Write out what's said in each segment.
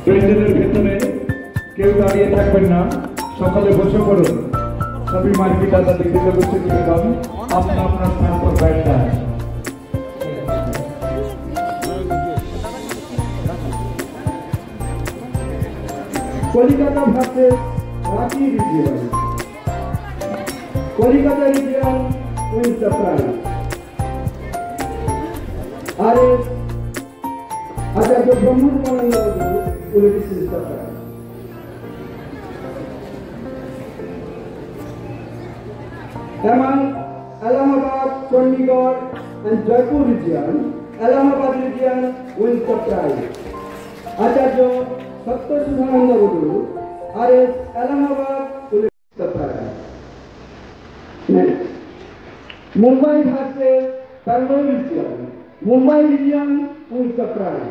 প্যান্ডেলের ভেতরে কেউ দাঁড়িয়ে থাকবেন না, সকালে বসে পড়ুন। সবই মার্কেট আজাদের দিকে বসে দিতে পারেন, আপনার আপনার স্থান পর बैठता है। Kolkata versus Ranchi region. Kolkata region wins the prize. আর Acharya Brahmananda will receive the prize. Among Allahabad, Chandigarh and Jaipur region, Allahabad region wins the prize. Acharya Satyasudhananda Guru, RS Allahabad will receive the prize. Next, Mumbai versus Bangalore region. Mumbai region wins the prize.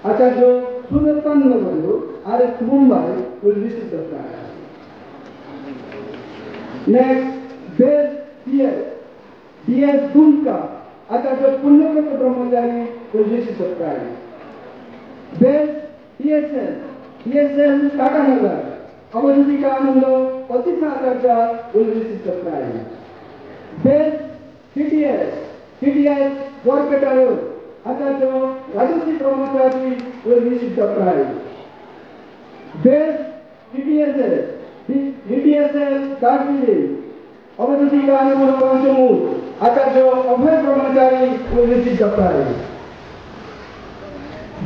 Acharya Sudatananda Guru, RS Mumbai will receive the prize. Next, Best DS Dunka, Acharya Punyakata Brahmachari will receive the prize. Best ESL Takanagar, Avadhutika Ananda Patika Acharya will receive the prize. Best TDS Warkatayo, Acharya Rajasi Brahmachari will receive the prize. Best DDSL Darjeeling, Avadhutika Ananda Panchamur, Acharya Abhay Brahmachari will receive the prize.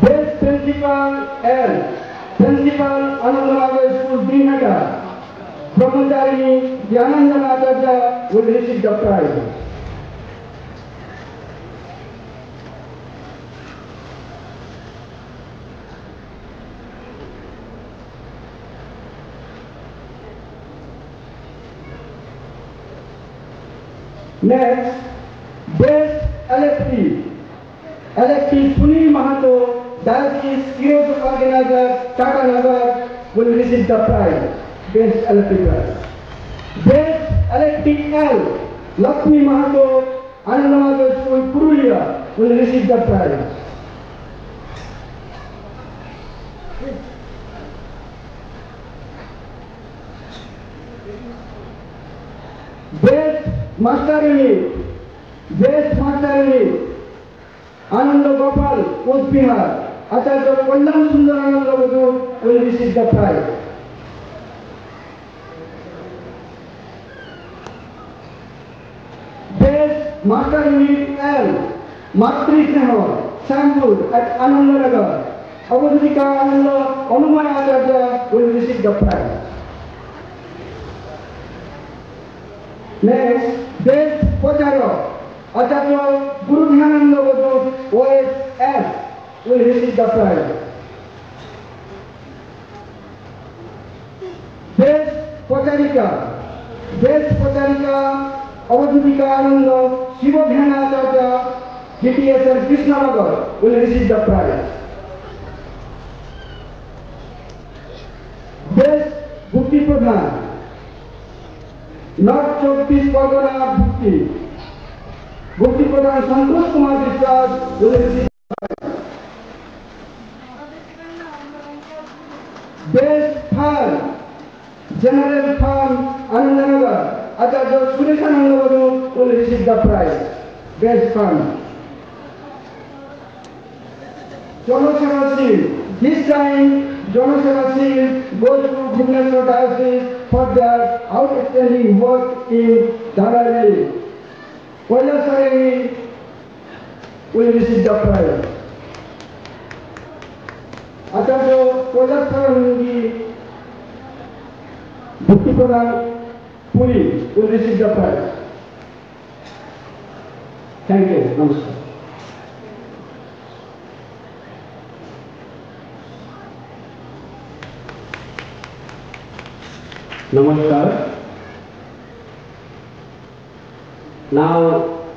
Best Principal Anandamaga School Dinata, Brahmachari Dhyanandana Acharya will receive the prize. Next, Best LFT Sunil Mahato, Diocese Creative Organizer, Tata Nagar will receive the prize. Best LFT prize. Best LFTL, Lakshmi Mahato, Anandamaga School Purulia will receive the prize. Best Master Unit, Ananda Gopal, Coach Bihar, Acharya Kallam Sundarananda Guru will receive the prize. Best Master Unit L, Matri Sneha, Sambur at Anandanagar, Avadhutika Ananda Anumaya Acharya will receive the prize. Next, Best Pacharo, Acharya Guru Dhyananda Guru OSS will receive the prize. Best Pacharika, Avadhutika Ananda Shiva Dhyana Acharya GTSL Krishnanagar will receive the prize. Best Bhukti Pradhan, North 24 Pargana Bhukti Pradhan Santosh Kumar Vishwas will receive the prize. Best Fund, General Fund Anandanagar, Acharya Sureshananda Guru will receive the prize. Best Fund. Janaseva Shield. This time, Janaseva Shield goes to Bhubaneswar Diocese for their outstanding work in Dharali. Kailasari will receive the prize. Acharya Kailasari Bhakti Pradhan Puri will receive the prize. Thank you. Namaskar. Namaskar. Now,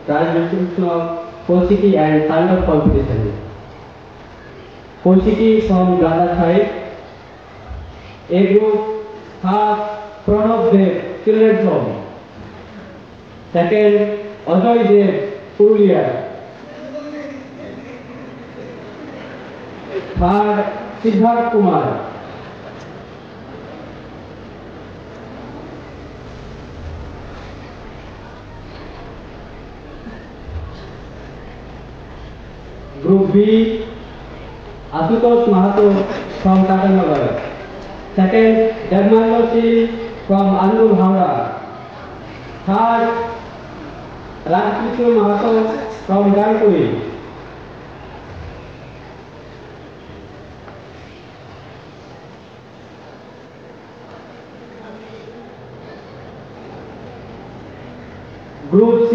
distribution of Koshiki and Tandava competition. Koshiki from Gada side. A group have Pranav Dev, children's home. Second, Ajoy Dev, Purulia. Third, Siddharth Kumar. Group B, Asutosh Mahato from Tatanagar. Second, Dharmandoshi from Anur Howrah. Third, Rajkishore Mahato from Danpuri. Group C,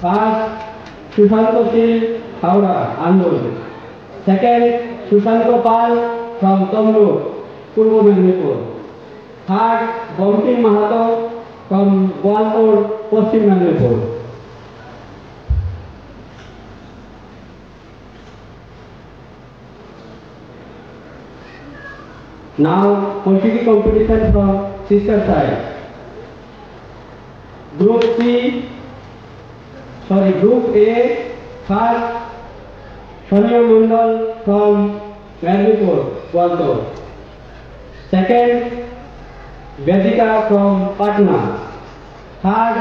first, Sushanto Sil, Howrah, Anur. Second, Sushanto Pal from Tomru, Purbo Medinipur. Third, Bomting Mahato from Gwalpur, Paschim Medinipur. Now, Koshiki competition from sister side. Group A, first, Sonia Mandal from Medinipur, Gwalpur. Second, Vedika from Patna. Third,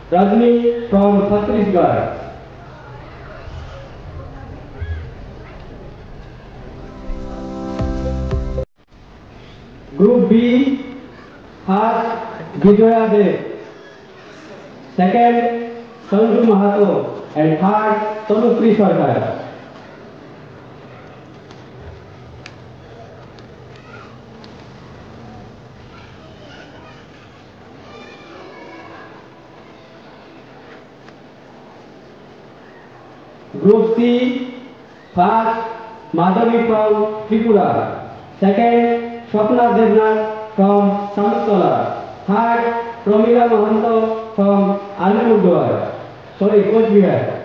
Rajni from Chhattisgarh. Group B, first, Bijoya Dev. Second, Sanju Mahato, and third, Tanushree Sarkar. Group C, first, Madhavi from Tripura. Second, Swapna Devnath from Samastala. Third, Pramila Mahanto from Alipurduar. Sorry, Coach Bihar.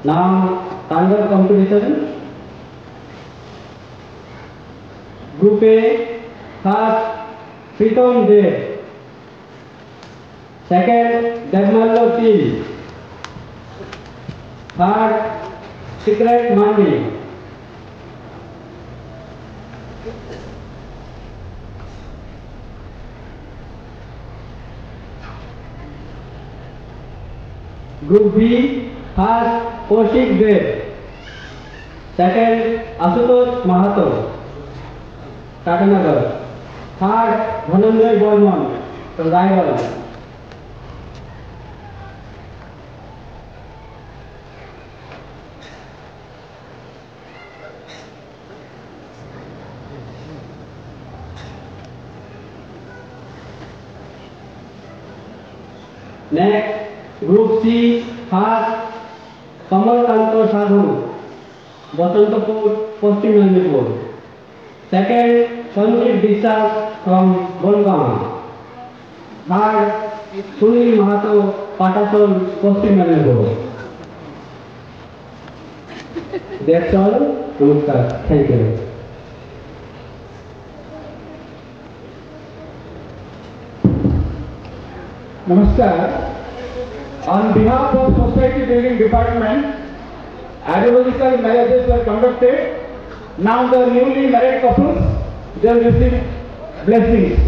Now, Tandava competition. Group A, first, Pritam Dev. Second, Dharmallo Sil. Third, Secret Mandi. Group B, first, Kaushik Dev. Second, Asutosh Mahato, Tatanagar. Third, Dhananjay Borman from Raigad. Next, Group C, first, Kamalkanto Sadhu, Basantapur, Paschim Medinipur. Second, Sanjeev Disas from Bolgaon. Third, Sunil Mahato, Patasol, Paschim Medinipur. That's all. Namaskar. Thank you. Namaskar. On behalf of Society Building Department, astrological marriages were conducted. Now the newly married couples, they will receive blessings.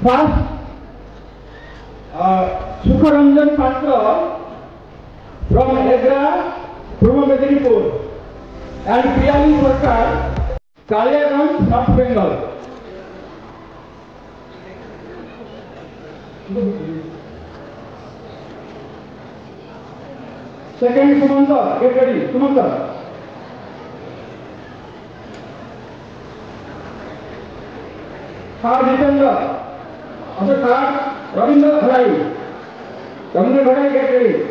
First, Sukharanjan Patra from Egra, Purva Medinipur, and Priyali Sarkar, Kaliaganj, North Bengal. Second, Sumanta, get ready, Sumanta. Third, Jitendra. Also third, Ravindra Bhai. Ravindra Bhai, get ready.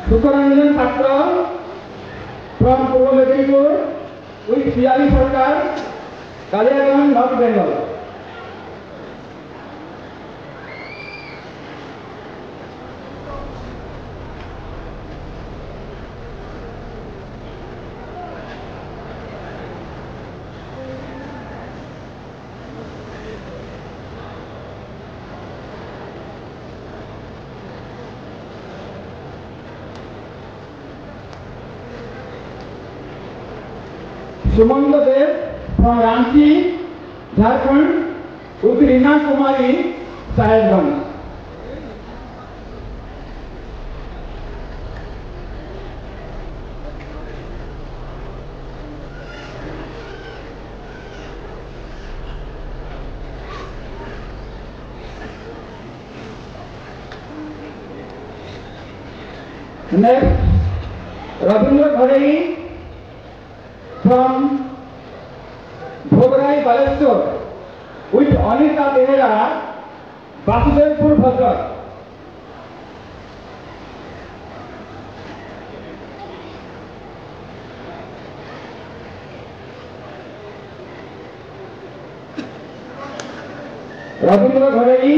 Sukharanjan Patra from Purva Medinipur with Priyali Sarkar, Kaliaganj, North Bengal. Sumanta Dev from Ranchi, Jharkhand, with Reena Kumari, Sahibganj. Next, Ravindra Bhai from Bhograi, Baleshwar, with Anita Behera, Vasudevpur, Bhadrak. Ravindra Bhai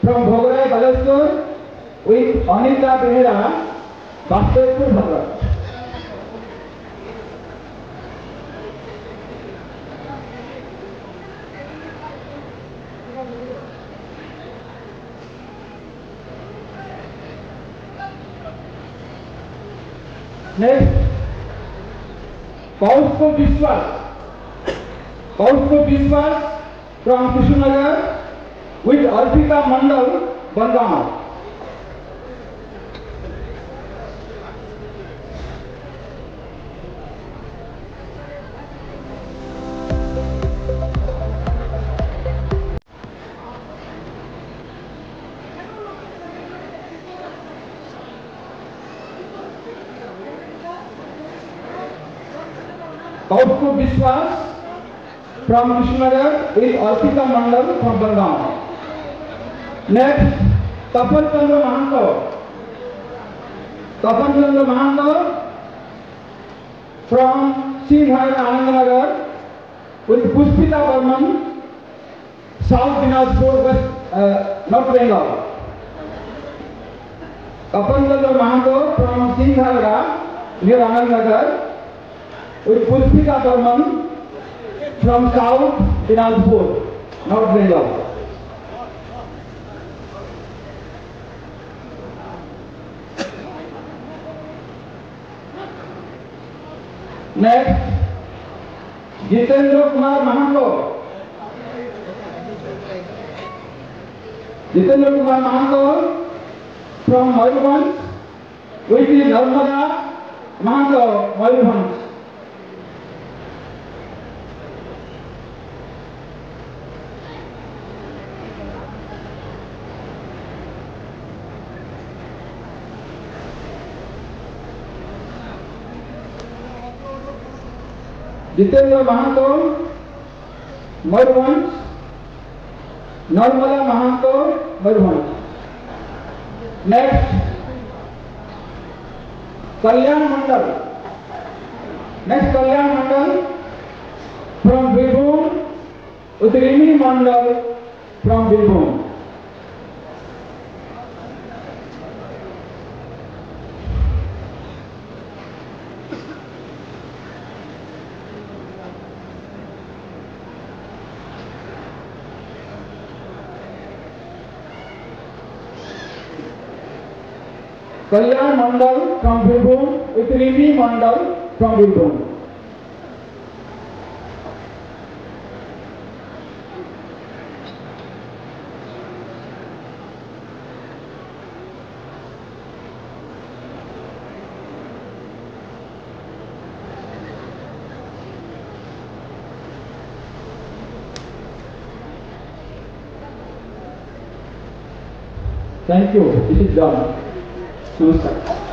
from Bhograi, Baleshwar, with Anita Behera, Vasudevpur, Bhadrak. Next, Kaustuv Biswas from Kushinagar with Arpita Mandal, Bandama. Kaustuv Biswas from Kushinagar with Arpita Mandal from Bandama. Next, Tapan Chandra Mahanto from Singhara, Anandnagar with Puspita Burman, South Dinajpur, West, North Bengal. Tapan Chandra Mahanto from Singhara near Anandnagar with Puspita Burman from South Dinajpur, North Bengal. Next, Jitendra Kumar Mahanto from Mayurbhanj with Narmada Mahanto, Mayurbhanj. Jitendra Mahanto, Mayurbhanj, Narmada Mahanto, Mayurbhanj. Next, Kalyan Mandal from Birbhum, Utrini Mandal, from Birbhum. Kalyan Mandal from Birbhum with Rivi Mandal from Birbhum. Thank you. This is done. Namaskar.